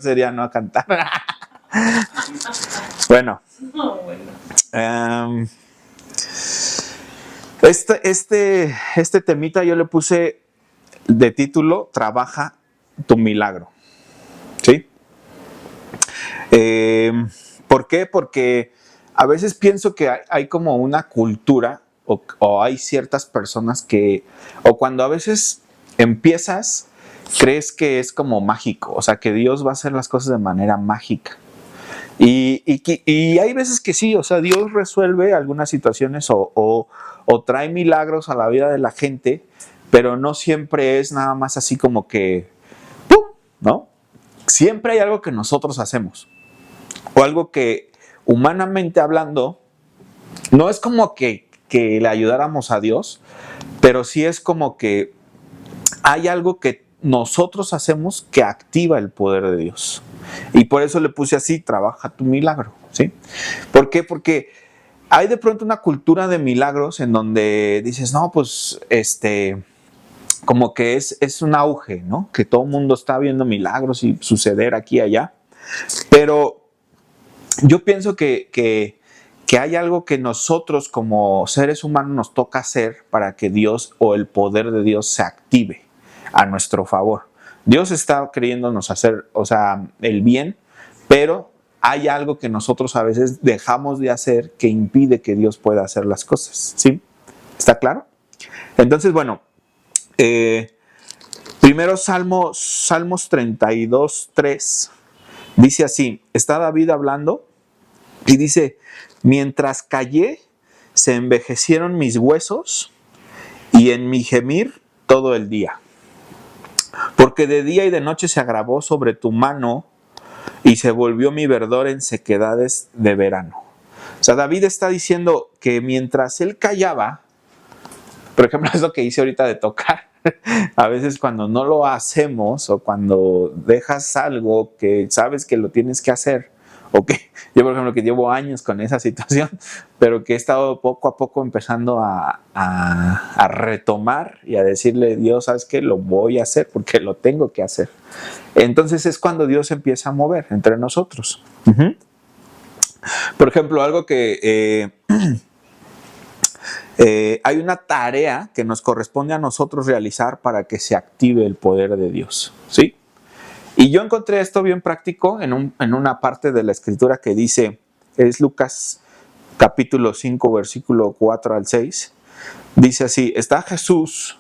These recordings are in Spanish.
sería no cantar. Bueno. Este temita yo le puse de título: Trabaja tu milagro. ¿Sí? ¿Por qué? Porque a veces pienso que hay como una cultura o hay ciertas personas que, o cuando a veces empiezas, crees que es como mágico, o sea, que Dios va a hacer las cosas de manera mágica. Y hay veces que sí, o sea, Dios resuelve algunas situaciones o trae milagros a la vida de la gente, pero no siempre es nada más así como que ¡pum!, ¿no? Siempre hay algo que nosotros hacemos, o algo que humanamente hablando, no es como que le ayudáramos a Dios, pero sí es como que hay algo que nosotros hacemos que activa el poder de Dios. Y por eso le puse así: trabaja tu milagro, ¿sí? ¿Por qué? Porque hay de pronto una cultura de milagros en donde dices, no, pues, como que es un auge, ¿no? Que todo el mundo está viendo milagros y suceder aquí y allá. Pero yo pienso que hay algo que nosotros como seres humanos nos toca hacer para que Dios o el poder de Dios se active a nuestro favor. Dios está queriéndonos hacer, o sea, el bien, pero hay algo que nosotros a veces dejamos de hacer que impide que Dios pueda hacer las cosas, ¿sí? ¿Está claro? Entonces, bueno, primero Salmos 32:3 dice así: está David hablando y dice: mientras callé, se envejecieron mis huesos y en mi gemir todo el día. Porque de día y de noche se agravó sobre tu mano y se volvió mi verdor en sequedades de verano. O sea, David está diciendo que mientras él callaba, por ejemplo, es lo que hice ahorita de tocar. A veces cuando no lo hacemos o cuando dejas algo que sabes que lo tienes que hacer, o que yo, por ejemplo, que llevo años con esa situación, pero que he estado poco a poco empezando a retomar y a decirle: Dios, ¿sabes qué? Lo voy a hacer porque lo tengo que hacer. Entonces es cuando Dios empieza a mover entre nosotros. Por ejemplo, algo que hay una tarea que nos corresponde a nosotros realizar para que se active el poder de Dios, ¿sí? Y yo encontré esto bien práctico en una parte de la escritura que dice, es Lucas capítulo 5, versículo 4 al 6. Dice así: está Jesús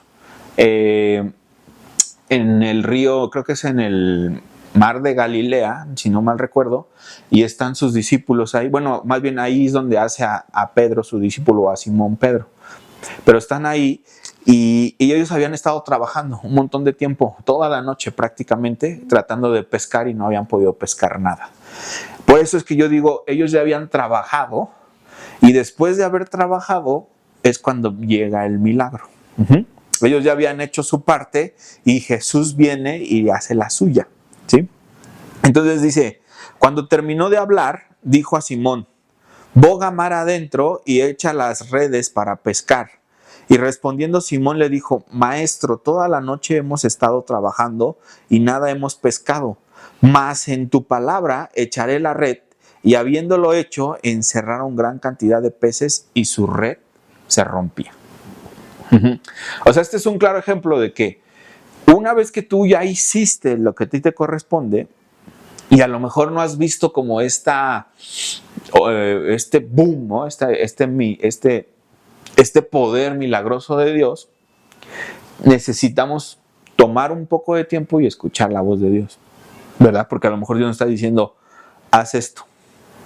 en el río, creo que es en el mar de Galilea, si no mal recuerdo, y están sus discípulos ahí. Bueno, más bien ahí es donde hace a Pedro su discípulo, a Simón Pedro. Pero están ahí y ellos habían estado trabajando un montón de tiempo, toda la noche prácticamente, tratando de pescar y no habían podido pescar nada. Por eso es que yo digo, ellos ya habían trabajado y después de haber trabajado es cuando llega el milagro. Ellos ya habían hecho su parte y Jesús viene y hace la suya, ¿sí? Entonces dice, cuando terminó de hablar, dijo a Simón: boga mar adentro y echa las redes para pescar. Y respondiendo Simón le dijo: Maestro, toda la noche hemos estado trabajando y nada hemos pescado, mas en tu palabra echaré la red. Y habiéndolo hecho, encerraron gran cantidad de peces y su red se rompía. O sea, este es un claro ejemplo de que una vez que tú ya hiciste lo que a ti te corresponde, y a lo mejor no has visto como este boom, ¿no? este poder milagroso de Dios, necesitamos tomar un poco de tiempo y escuchar la voz de Dios, ¿verdad? Porque a lo mejor Dios nos está diciendo: haz esto,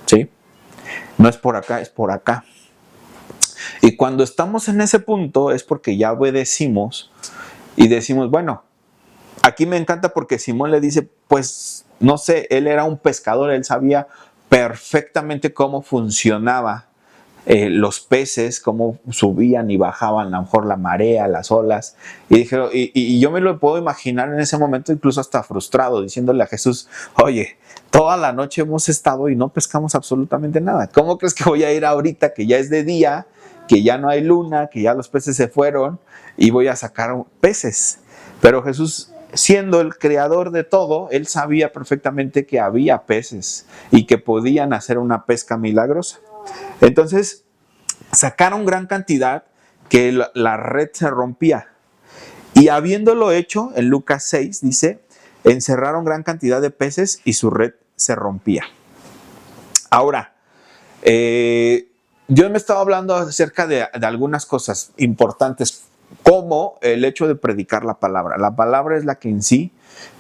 ¿sí? No es por acá, es por acá. Y cuando estamos en ese punto es porque ya obedecimos y decimos: bueno, aquí me encanta porque Simón le dice, pues, no sé, él era un pescador, él sabía perfectamente cómo funcionaba los peces, cómo subían y bajaban, a lo mejor la marea, las olas. Y dijeron, y yo me lo puedo imaginar en ese momento incluso hasta frustrado, diciéndole a Jesús: oye, toda la noche hemos estado y no pescamos absolutamente nada. ¿Cómo crees que voy a ir ahorita que ya es de día, que ya no hay luna, que ya los peces se fueron y voy a sacar peces? Pero Jesús siendo el creador de todo, él sabía perfectamente que había peces y que podían hacer una pesca milagrosa. Entonces, sacaron gran cantidad que la red se rompía. Y habiéndolo hecho, en Lucas 6 dice, encerraron gran cantidad de peces y su red se rompía. Ahora, yo me estaba hablando acerca de algunas cosas importantes, como el hecho de predicar la palabra. La palabra es la que en sí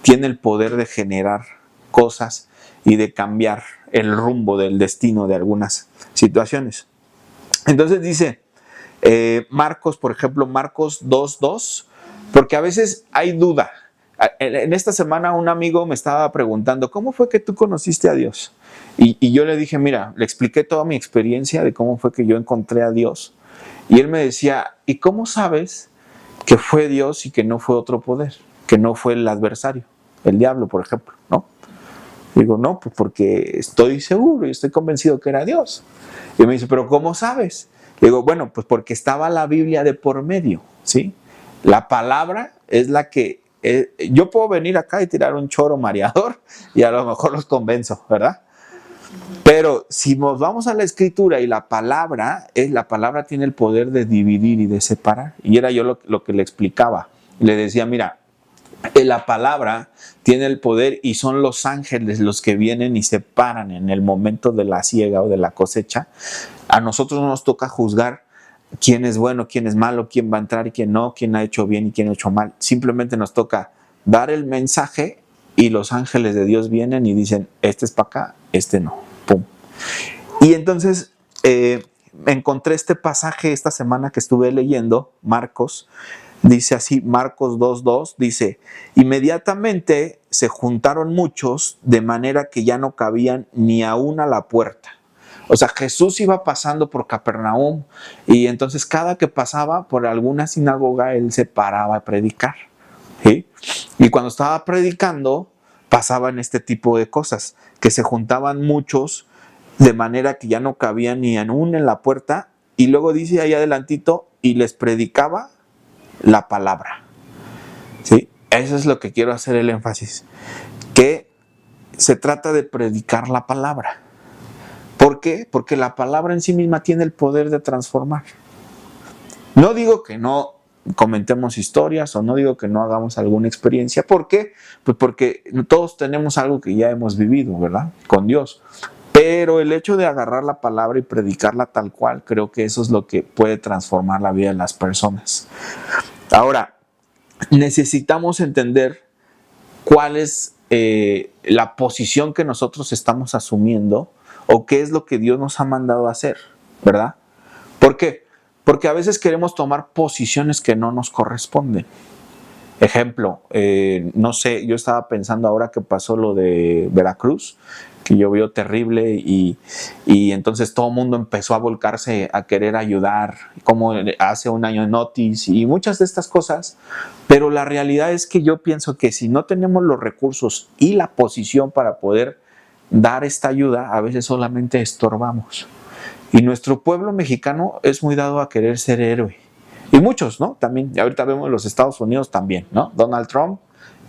tiene el poder de generar cosas y de cambiar el rumbo del destino de algunas situaciones. Entonces dice Marcos, por ejemplo, Marcos 2:2, porque a veces hay duda. En esta semana un amigo me estaba preguntando, ¿cómo fue que tú conociste a Dios? Y yo le dije, mira, le expliqué toda mi experiencia de cómo fue que yo encontré a Dios. Y él me decía, ¿y cómo sabes que fue Dios y que no fue otro poder? Que no fue el adversario, el diablo, por ejemplo, ¿no? Digo, no, pues porque estoy seguro y estoy convencido que era Dios. Y me dice, ¿pero cómo sabes? Digo, bueno, pues porque estaba la Biblia de por medio, ¿sí? La palabra es la que... yo puedo venir acá y tirar un choro mareador y a lo mejor los convenzo, ¿verdad? Pero si nos vamos a la escritura y la palabra tiene el poder de dividir y de separar. Y era yo lo que le explicaba. Le decía, mira, la palabra tiene el poder y son los ángeles los que vienen y separan en el momento de la siega o de la cosecha. A nosotros no nos toca juzgar quién es bueno, quién es malo, quién va a entrar y quién no, quién ha hecho bien y quién ha hecho mal. Simplemente nos toca dar el mensaje y los ángeles de Dios vienen y dicen, este es para acá, este no. Pum. Y entonces encontré este pasaje esta semana que estuve leyendo, Marcos. Dice así, Marcos 2:2, dice, inmediatamente se juntaron muchos de manera que ya no cabían ni aún a la puerta. O sea, Jesús iba pasando por Capernaum y entonces cada que pasaba por alguna sinagoga, él se paraba a predicar. ¿Sí? Y cuando estaba predicando, pasaban este tipo de cosas, que se juntaban muchos de manera que ya no cabían ni aún en la puerta. Y luego dice ahí adelantito, y les predicaba la palabra. ¿Sí? Eso es lo que quiero hacer el énfasis. Que se trata de predicar la palabra. ¿Por qué? Porque la palabra en sí misma tiene el poder de transformar. No digo que no comentemos historias o no digo que no hagamos alguna experiencia. ¿Por qué? Pues porque todos tenemos algo que ya hemos vivido, ¿verdad? Con Dios. Pero el hecho de agarrar la palabra y predicarla tal cual, creo que eso es lo que puede transformar la vida de las personas. Ahora, necesitamos entender cuál es la posición que nosotros estamos asumiendo o qué es lo que Dios nos ha mandado a hacer, ¿verdad? ¿Por qué? Porque a veces queremos tomar posiciones que no nos corresponden. Ejemplo, no sé, yo estaba pensando ahora que pasó lo de Veracruz, que llovió terrible y entonces todo el mundo empezó a volcarse a querer ayudar, como hace un año en Otis y muchas de estas cosas, pero la realidad es que yo pienso que si no tenemos los recursos y la posición para poder dar esta ayuda, a veces solamente estorbamos. Y nuestro pueblo mexicano es muy dado a querer ser héroe. Y muchos, ¿no? También, ahorita vemos los Estados Unidos también, ¿no? Donald Trump,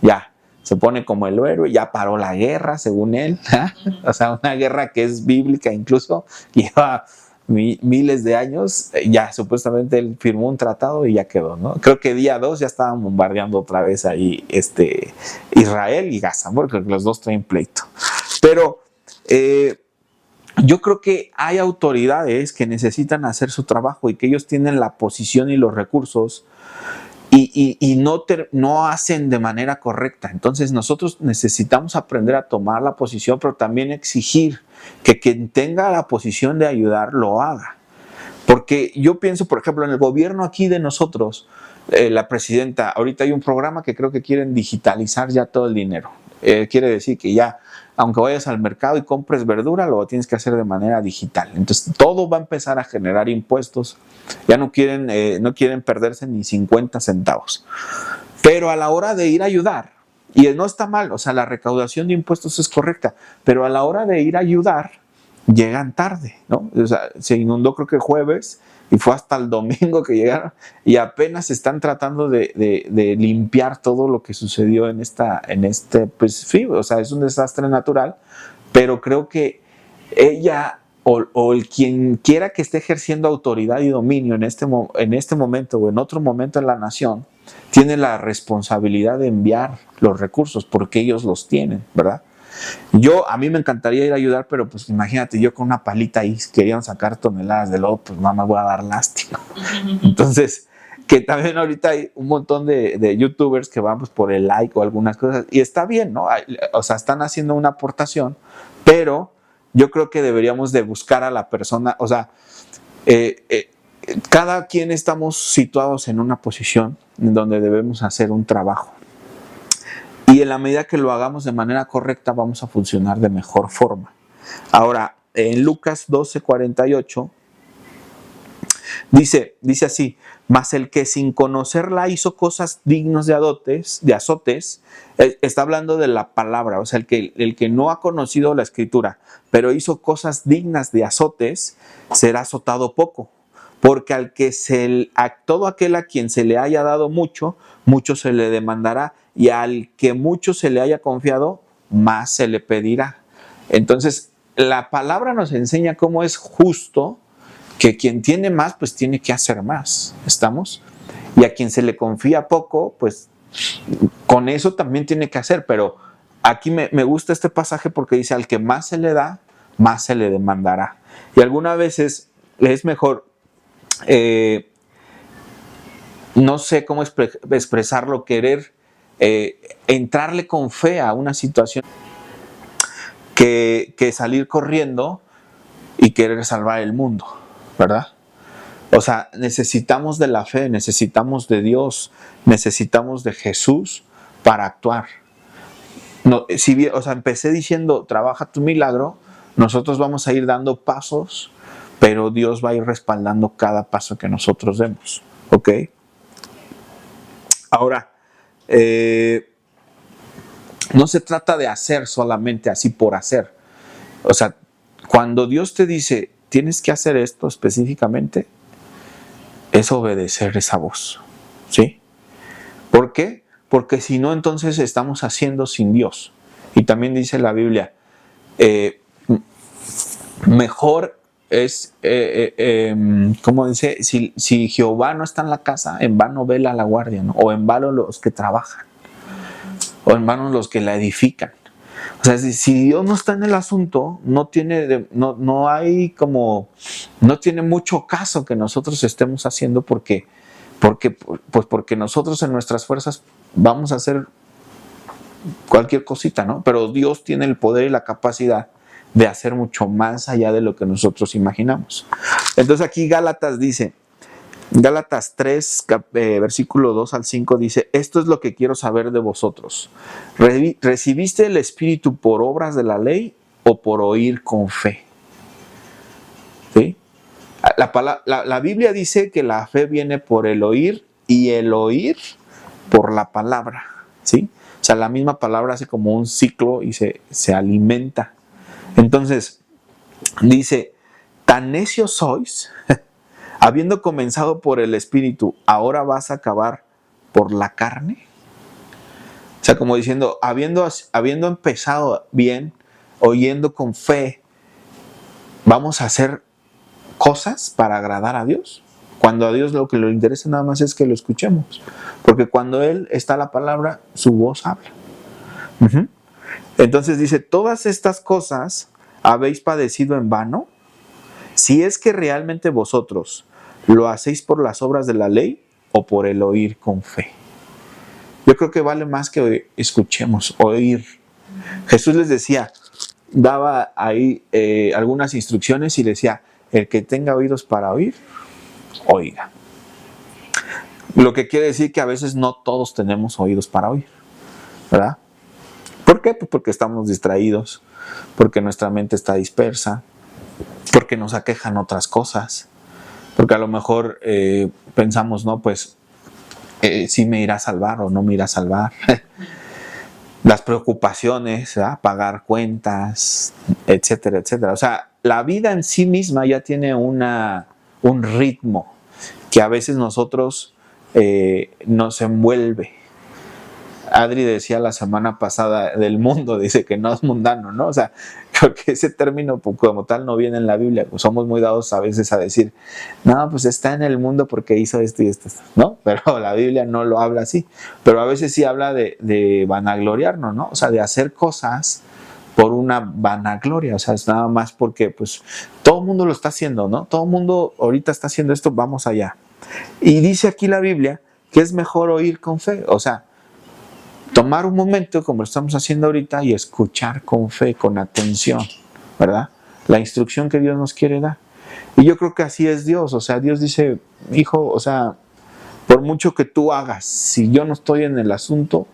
ya, se pone como el héroe, ya paró la guerra, según él. O sea, una guerra que es bíblica incluso, lleva miles de años, ya supuestamente él firmó un tratado y ya quedó, ¿no? Creo que día 2 ya estaban bombardeando otra vez ahí Israel y Gaza, porque los dos traen pleito. Pero yo creo que hay autoridades que necesitan hacer su trabajo y que ellos tienen la posición y los recursos y no hacen de manera correcta. Entonces nosotros necesitamos aprender a tomar la posición, pero también exigir que quien tenga la posición de ayudar lo haga. Porque yo pienso, por ejemplo, en el gobierno aquí de nosotros, la presidenta, ahorita hay un programa que creo que quieren digitalizar ya todo el dinero. Quiere decir que ya, aunque vayas al mercado y compres verdura, lo tienes que hacer de manera digital. Entonces todo va a empezar a generar impuestos. Ya no quieren perderse ni 50 centavos. Pero a la hora de ir a ayudar, y no está mal, o sea, la recaudación de impuestos es correcta, pero a la hora de ir a ayudar, llegan tarde, ¿no? O sea, se inundó creo que el jueves y fue hasta el domingo que llegaron y apenas están tratando de limpiar todo lo que sucedió en pues sí, o sea, es un desastre natural, pero creo que ella o el quien quiera que esté ejerciendo autoridad y dominio en este momento o en otro momento en la nación, tiene la responsabilidad de enviar los recursos porque ellos los tienen, ¿verdad? A mí me encantaría ir a ayudar, pero pues imagínate, yo con una palita ahí querían sacar toneladas de lodo, pues no me voy a dar lástima. Entonces, que también ahorita hay un montón de youtubers que van pues, por el like o algunas cosas, y está bien, ¿no? O sea, están haciendo una aportación, pero yo creo que deberíamos de buscar a la persona, o sea, cada quien estamos situados en una posición en donde debemos hacer un trabajo. Y en la medida que lo hagamos de manera correcta, vamos a funcionar de mejor forma. Ahora, en Lucas 12:48, dice así: mas el que sin conocerla hizo cosas dignas de azotes, está hablando de la palabra, o sea, el que no ha conocido la escritura, pero hizo cosas dignas de azotes, será azotado poco. Porque a todo aquel a quien se le haya dado mucho, mucho se le demandará, y al que mucho se le haya confiado, más se le pedirá. Entonces, la palabra nos enseña cómo es justo que quien tiene más, pues tiene que hacer más, ¿estamos? Y a quien se le confía poco, pues con eso también tiene que hacer, pero aquí me gusta este pasaje porque dice, al que más se le da, más se le demandará. Y algunas veces es mejor, no sé cómo expresarlo, querer entrarle con fe a una situación que salir corriendo y querer salvar el mundo, ¿verdad? O sea, necesitamos de la fe, necesitamos de Dios, necesitamos de Jesús para actuar. No, si bien, o sea, empecé diciendo, trabaja tu milagro, nosotros vamos a ir dando pasos, pero Dios va a ir respaldando cada paso que nosotros demos, ¿ok? Ahora, no se trata de hacer solamente así por hacer. O sea, cuando Dios te dice, tienes que hacer esto específicamente, es obedecer esa voz, ¿sí? ¿Por qué? Porque si no, entonces estamos haciendo sin Dios. Y también dice la Biblia, mejor es, ¿cómo dice? Si Jehová no está en la casa, en vano vela la guardia, ¿no? O en vano los que trabajan, o en vano los que la edifican. O sea, si Dios no está en el asunto, no tiene mucho caso que nosotros estemos haciendo porque nosotros en nuestras fuerzas vamos a hacer cualquier cosita, ¿no? Pero Dios tiene el poder y la capacidad de hacer mucho más allá de lo que nosotros imaginamos. Entonces aquí Gálatas 3, versículo 2 al 5 dice, esto es lo que quiero saber de vosotros. ¿Recibiste el Espíritu por obras de la ley o por oír con fe? ¿Sí? La Biblia dice que la fe viene por el oír y el oír por la palabra, ¿sí? O sea, la misma palabra hace como un ciclo y se alimenta. Entonces, dice, tan necios sois, habiendo comenzado por el Espíritu, ¿ahora vas a acabar por la carne? O sea, como diciendo, habiendo empezado bien, oyendo con fe, ¿vamos a hacer cosas para agradar a Dios? Cuando a Dios lo que le interesa nada más es que lo escuchemos. Porque cuando Él está la palabra, su voz habla. Entonces dice, todas estas cosas habéis padecido en vano, si es que realmente vosotros lo hacéis por las obras de la ley o por el oír con fe. Yo creo que vale más que escuchemos, oír. Jesús les decía, daba ahí algunas instrucciones y decía, el que tenga oídos para oír, oiga. Lo que quiere decir que a veces no todos tenemos oídos para oír, ¿verdad? ¿Por qué? Pues porque estamos distraídos, porque nuestra mente está dispersa, porque nos aquejan otras cosas, porque a lo mejor pensamos, no, pues sí me irá a salvar o no me irá a salvar. Las preocupaciones, ¿verdad? Pagar cuentas, etcétera, etcétera. O sea, la vida en sí misma ya tiene un un ritmo que a veces nosotros nos envuelve. Adri decía la semana pasada del mundo, dice que no es mundano, ¿no? O sea, creo que ese término como tal no viene en la Biblia. Pues somos muy dados a veces a decir, no, pues está en el mundo porque hizo esto y esto, ¿no? Pero la Biblia no lo habla así. Pero a veces sí habla de vanagloriarnos, ¿no? O sea, de hacer cosas por una vanagloria. O sea, es nada más porque, pues, todo el mundo lo está haciendo, ¿no? Todo el mundo ahorita está haciendo esto, vamos allá. Y dice aquí la Biblia que es mejor oír con fe, o sea, tomar un momento como lo estamos haciendo ahorita y escuchar con fe, con atención, ¿verdad? La instrucción que Dios nos quiere dar. Y yo creo que así es Dios, o sea, Dios dice, hijo, o sea, por mucho que tú hagas, si yo no estoy en el asunto,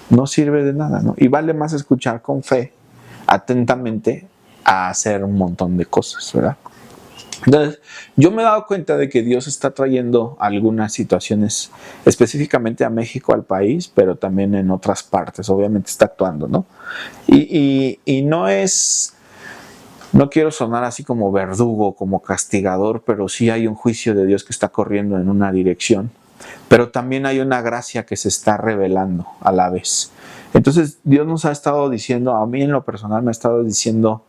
no sirve de nada, ¿no? Y vale más escuchar con fe, atentamente, a hacer un montón de cosas, ¿verdad? Entonces, yo me he dado cuenta de que Dios está trayendo algunas situaciones específicamente a México, al país, pero también en otras partes, obviamente está actuando, ¿no? Y no es, no quiero sonar así como verdugo, como castigador, pero sí hay un juicio de Dios que está corriendo en una dirección, pero también hay una gracia que se está revelando a la vez. Entonces, Dios nos ha estado diciendo, a mí en lo personal me ha estado diciendo,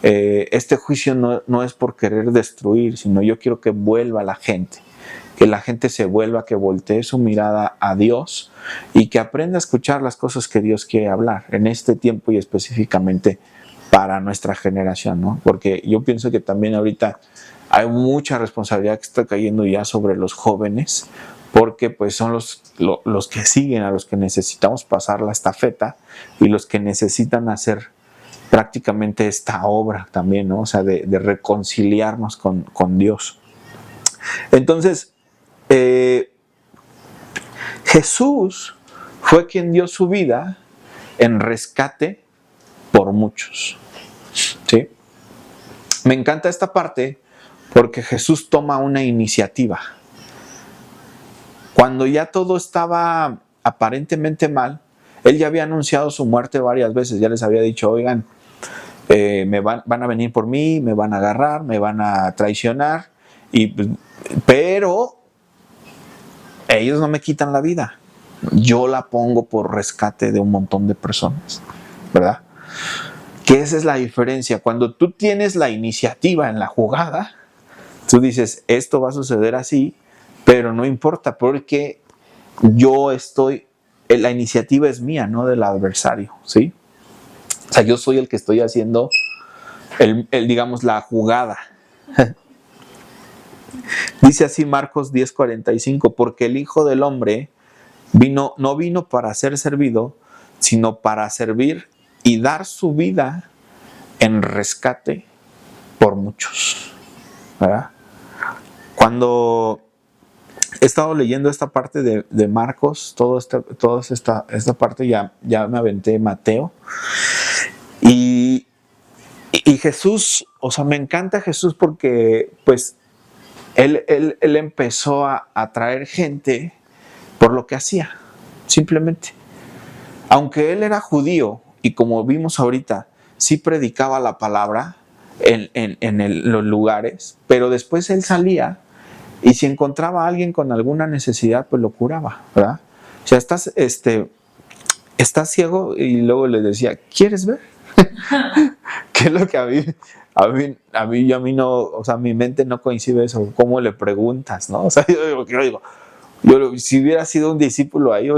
este juicio no es por querer destruir, sino yo quiero que vuelva la gente, que la gente se vuelva, que voltee su mirada a Dios y que aprenda a escuchar las cosas que Dios quiere hablar en este tiempo y específicamente para nuestra generación, ¿no? Porque yo pienso que también ahorita hay mucha responsabilidad que está cayendo ya sobre los jóvenes, porque pues son los que siguen, a los que necesitamos pasar la estafeta y los que necesitan hacer prácticamente esta obra también, ¿no? O sea, de reconciliarnos con Dios. Entonces, Jesús fue quien dio su vida en rescate por muchos, ¿sí? Me encanta esta parte porque Jesús toma una iniciativa. Cuando ya todo estaba aparentemente mal, Él ya había anunciado su muerte varias veces, ya les había dicho, oigan, van a venir por mí, me van a agarrar, me van a traicionar, pero ellos no me quitan la vida, yo la pongo por rescate de un montón de personas, ¿verdad? Que esa es la diferencia. Cuando tú tienes la iniciativa en la jugada, tú dices, esto va a suceder así, pero no importa porque la iniciativa es mía, no del adversario, ¿sí? O sea, yo soy el que estoy haciendo digamos, la jugada. Dice así Marcos 10:45, porque el Hijo del Hombre no vino para ser servido, sino para servir y dar su vida en rescate por muchos, ¿verdad? Cuando he estado leyendo esta parte de Marcos, toda esta parte ya me aventé Mateo, y Jesús, o sea, me encanta Jesús porque pues él empezó a atraer gente por lo que hacía, simplemente. Aunque él era judío y como vimos ahorita, sí predicaba la palabra en los lugares, pero después él salía y si encontraba a alguien con alguna necesidad, pues lo curaba, ¿verdad? O sea, estás ciego y luego le decía, ¿quieres ver? Que es lo que a mí no, o sea, mi mente no coincide eso, ¿cómo le preguntas, no? O sea, yo si hubiera sido un discípulo ahí,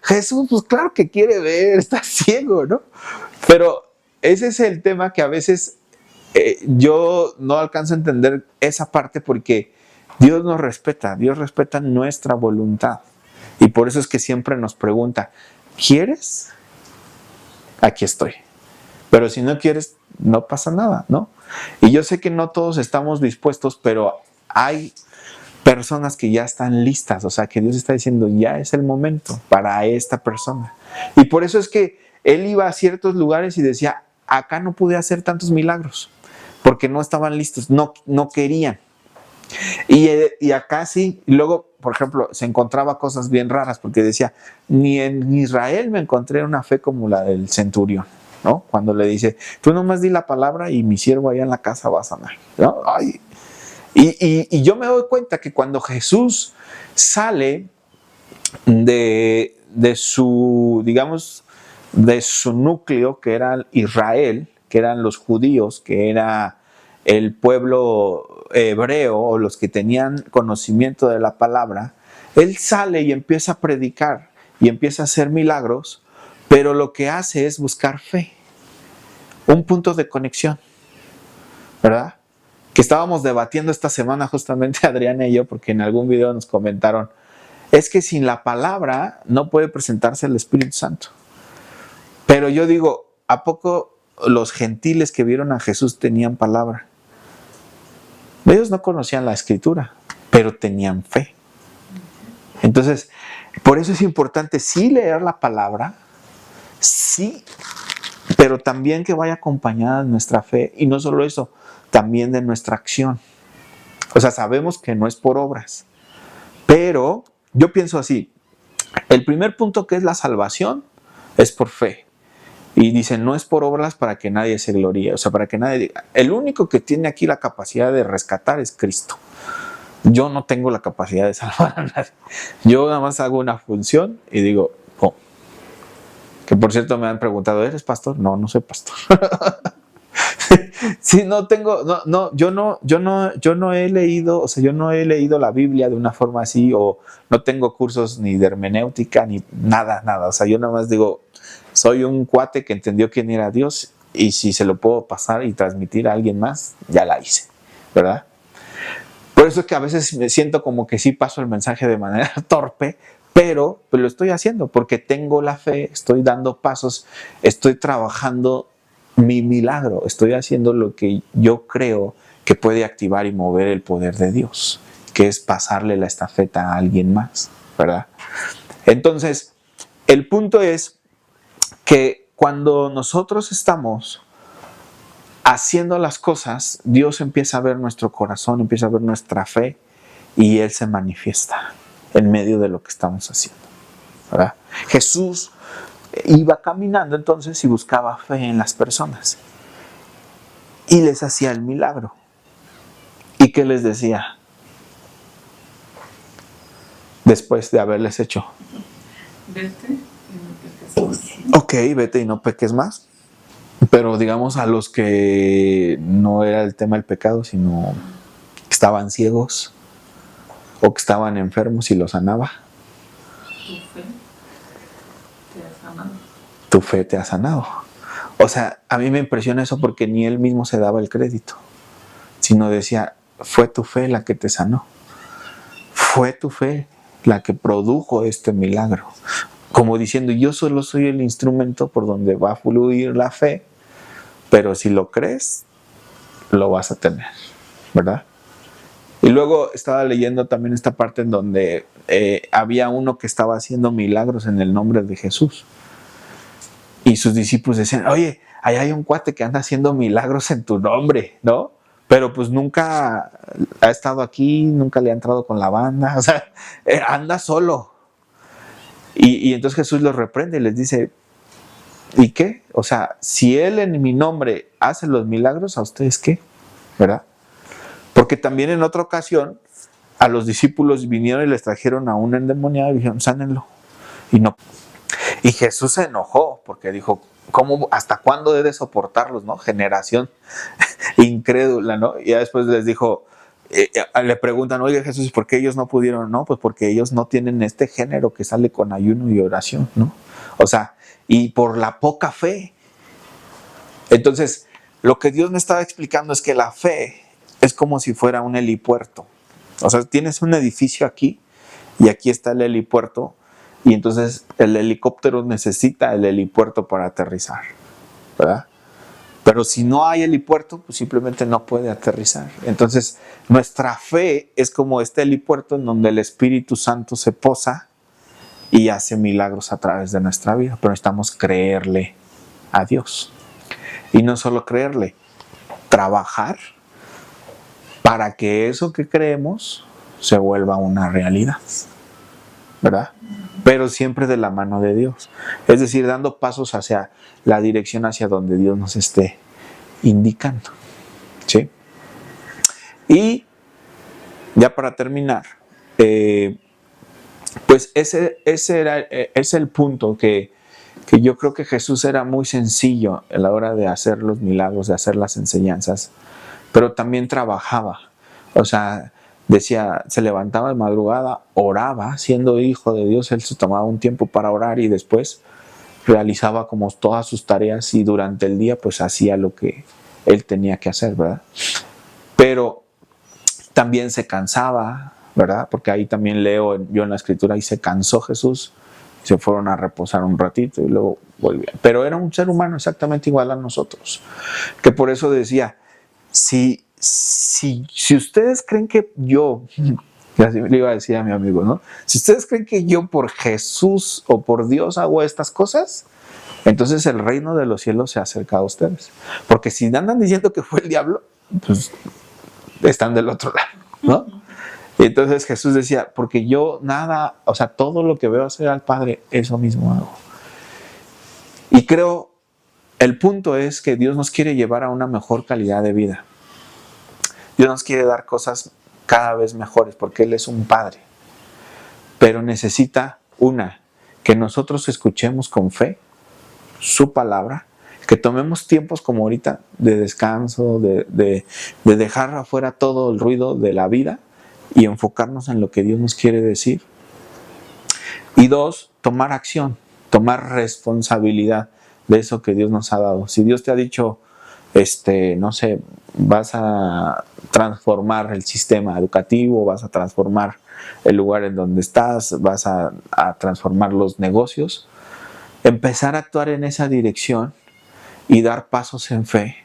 Jesús, pues claro que quiere ver, está ciego, ¿no? Pero ese es el tema que a veces yo no alcanzo a entender esa parte porque Dios nos respeta, Dios respeta nuestra voluntad. Y por eso es que siempre nos pregunta, ¿quieres? Aquí estoy. Pero si no quieres, no pasa nada, ¿no? Y yo sé que no todos estamos dispuestos, pero hay personas que ya están listas, o sea, que Dios está diciendo, ya es el momento para esta persona. Y por eso es que él iba a ciertos lugares y decía, acá no pude hacer tantos milagros, porque no estaban listos, no querían. Y acá sí, y luego, por ejemplo, se encontraba cosas bien raras, porque decía, ni en Israel me encontré una fe como la del centurión, ¿no? Cuando le dice, tú nomás di la palabra y mi siervo allá en la casa va a sanar, ¿no? Ay. Y yo me doy cuenta que cuando Jesús sale de su, digamos, de su núcleo, que era Israel, que eran los judíos, que era el pueblo hebreo o los que tenían conocimiento de la palabra, él sale y empieza a predicar y empieza a hacer milagros, pero lo que hace es buscar fe, un punto de conexión, ¿verdad? Que estábamos debatiendo esta semana justamente Adriana y yo, porque en algún video nos comentaron, es que sin la palabra no puede presentarse el Espíritu Santo. Pero yo digo, ¿a poco los gentiles que vieron a Jesús tenían palabra? Ellos no conocían la Escritura, pero tenían fe. Entonces, por eso es importante sí leer la palabra, sí, pero también que vaya acompañada de nuestra fe. Y no solo eso, también de nuestra acción. O sea, sabemos que no es por obras, pero yo pienso así, el primer punto, que es la salvación, es por fe. Y dicen, no es por obras para que nadie se gloríe, o sea, para que nadie diga. El único que tiene aquí la capacidad de rescatar es Cristo. Yo no tengo la capacidad de salvar a nadie. Yo nada más hago una función y digo, oh. Que por cierto me han preguntado, ¿eres pastor? No, no soy pastor. Sí, no tengo, yo no he leído, o sea, yo no he leído la Biblia de una forma así, o no tengo cursos ni de hermenéutica, ni nada, o sea, yo nada más digo, soy un cuate que entendió quién era Dios, y si se lo puedo pasar y transmitir a alguien más, ya la hice, ¿verdad? Por eso es que a veces me siento como que sí paso el mensaje de manera torpe, pero pues lo estoy haciendo porque tengo la fe, estoy dando pasos, estoy trabajando mi milagro, estoy haciendo lo que yo creo que puede activar y mover el poder de Dios, que es pasarle la estafeta a alguien más, ¿verdad? Entonces, el punto es que cuando nosotros estamos haciendo las cosas, Dios empieza a ver nuestro corazón, empieza a ver nuestra fe y Él se manifiesta en medio de lo que estamos haciendo, ¿verdad? Jesús iba caminando entonces y buscaba fe en las personas y les hacía el milagro. ¿Y qué les decía después de haberles hecho? Vete y no peques más. Ok, vete y no peques más. Pero digamos a los que no era el tema del pecado, sino que estaban ciegos o que estaban enfermos y los sanaba. Tu fe te ha sanado. Tu fe te ha sanado. O sea, a mí me impresiona eso porque ni él mismo se daba el crédito, sino decía, fue tu fe la que te sanó. Fue tu fe la que produjo este milagro. Como diciendo, yo solo soy el instrumento por donde va a fluir la fe, pero si lo crees, lo vas a tener, ¿verdad? Y luego estaba leyendo también esta parte en donde había uno que estaba haciendo milagros en el nombre de Jesús. Y sus discípulos decían, oye, ahí hay un cuate que anda haciendo milagros en tu nombre, ¿no? Pero pues nunca ha estado aquí, nunca le ha entrado con la banda, o sea, anda solo. Y entonces Jesús los reprende y les dice, ¿y qué? O sea, si Él en mi nombre hace los milagros, ¿a ustedes qué? ¿Verdad? Porque también en otra ocasión a los discípulos vinieron y les trajeron a un endemoniado y dijeron, sánenlo. Y no. Y Jesús se enojó porque dijo, ¿cómo, hasta cuándo he de soportarlos, no? Generación incrédula, ¿no? Y ya después les dijo, le preguntan, oye Jesús, ¿por qué ellos no pudieron? No, pues porque ellos no tienen este género que sale con ayuno y oración, ¿no? O sea, y por la poca fe. Entonces, lo que Dios me estaba explicando es que la fe es como si fuera un helipuerto. O sea, tienes un edificio aquí y aquí está el helipuerto y entonces el helicóptero necesita el helipuerto para aterrizar, ¿verdad? Pero si no hay helipuerto, pues simplemente no puede aterrizar. Entonces, nuestra fe es como este helipuerto en donde el Espíritu Santo se posa y hace milagros a través de nuestra vida, pero necesitamos creerle a Dios. Y no solo creerle, trabajar para que eso que creemos se vuelva una realidad, ¿verdad? Pero siempre de la mano de Dios. Es decir, dando pasos hacia la dirección hacia donde Dios nos esté indicando, ¿sí? Y ya para terminar, pues ese es el punto que yo creo que Jesús era muy sencillo a la hora de hacer los milagros, de hacer las enseñanzas, pero también trabajaba. O sea, decía, se levantaba de madrugada, oraba, siendo hijo de Dios, él se tomaba un tiempo para orar y después realizaba como todas sus tareas y durante el día pues hacía lo que él tenía que hacer, ¿verdad? Pero también se cansaba, ¿verdad? Porque ahí también leo yo en la escritura, y se cansó Jesús, se fueron a reposar un ratito y luego volvían. Pero era un ser humano exactamente igual a nosotros, que por eso decía, si ustedes creen que yo, así le iba a decir a mi amigo, ¿no? Si ustedes creen que yo por Jesús o por Dios hago estas cosas, entonces el reino de los cielos se acerca a ustedes. Porque si andan diciendo que fue el diablo, pues están del otro lado, ¿no? Y entonces Jesús decía, porque yo nada, o sea, todo lo que veo hacer al Padre, eso mismo hago. Y creo, el punto es que Dios nos quiere llevar a una mejor calidad de vida. Dios nos quiere dar cosas cada vez mejores, porque Él es un Padre. Pero necesita, que nosotros escuchemos con fe su palabra, que tomemos tiempos como ahorita de descanso, de dejar afuera todo el ruido de la vida y enfocarnos en lo que Dios nos quiere decir. Y 2, tomar acción, tomar responsabilidad de eso que Dios nos ha dado. Si Dios te ha dicho, no sé, vas a transformar el sistema educativo, vas a transformar el lugar en donde estás, vas a transformar los negocios, empezar a actuar en esa dirección y dar pasos en fe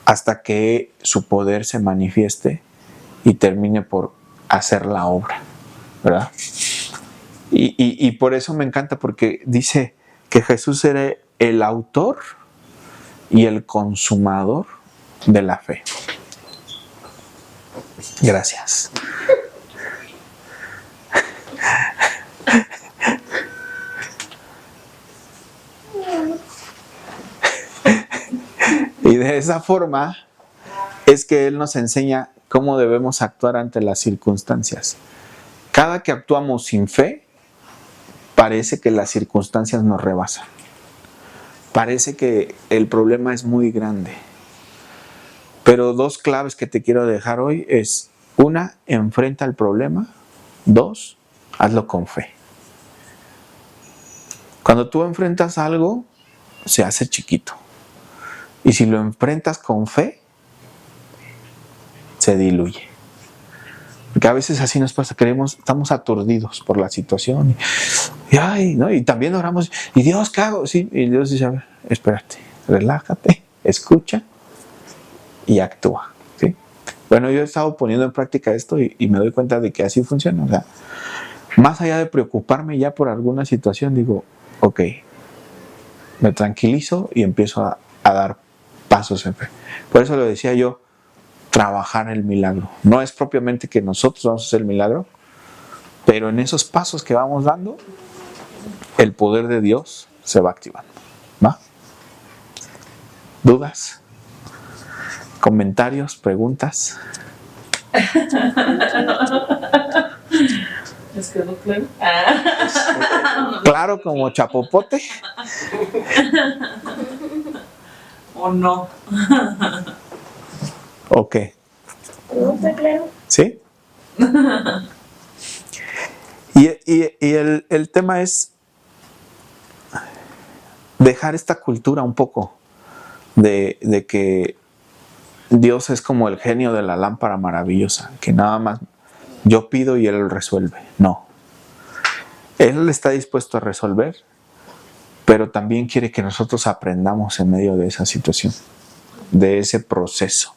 hasta que su poder se manifieste y termine por hacer la obra, ¿verdad? Y por eso me encanta, porque dice que Jesús era el autor y el consumador de la fe. Gracias. Y de esa forma es que Él nos enseña cómo debemos actuar ante las circunstancias. Cada que actuamos sin fe, parece que las circunstancias nos rebasan. Parece que el problema es muy grande. Pero 2 claves que te quiero dejar hoy es: 1, enfrenta el problema. 2, hazlo con fe. Cuando tú enfrentas algo, se hace chiquito. Y si lo enfrentas con fe, se diluye. Porque a veces así nos pasa, estamos aturdidos por la situación. Y también oramos, ¿y Dios qué hago? Sí, y Dios dice, a ver, espérate, relájate, escucha y actúa. ¿Sí? Bueno, yo he estado poniendo en práctica esto y me doy cuenta de que así funciona. O sea, más allá de preocuparme ya por alguna situación, digo, ok, me tranquilizo y empiezo a dar pasos en fe. Por eso lo decía yo, trabajar el milagro. No es propiamente que nosotros vamos a hacer el milagro, pero en esos pasos que vamos dando, el poder de Dios se va activando. ¿Va? ¿Dudas? ¿Comentarios? ¿Preguntas? ¿Les quedó claro? Claro como chapopote. ¿O no? Ok. ¿No está claro? ¿Sí? Y el tema es dejar esta cultura un poco de que Dios es como el genio de la lámpara maravillosa, que nada más yo pido y Él resuelve. No. Él está dispuesto a resolver, pero también quiere que nosotros aprendamos en medio de esa situación, de ese proceso.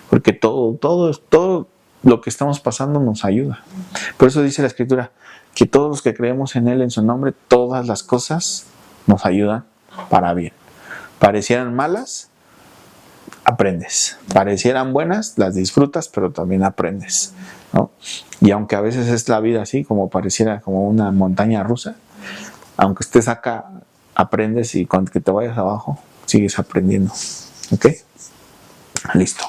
Porque todo lo que estamos pasando nos ayuda. Por eso dice la Escritura que todos los que creemos en Él, en su nombre, todas las cosas nos ayudan para bien. Parecieran malas, aprendes. Parecieran buenas, las disfrutas, pero también aprendes, ¿no? Y aunque a veces es la vida así, como pareciera como una montaña rusa, aunque estés acá, aprendes, y cuando que te vayas abajo, sigues aprendiendo. ¿Ok? Listo.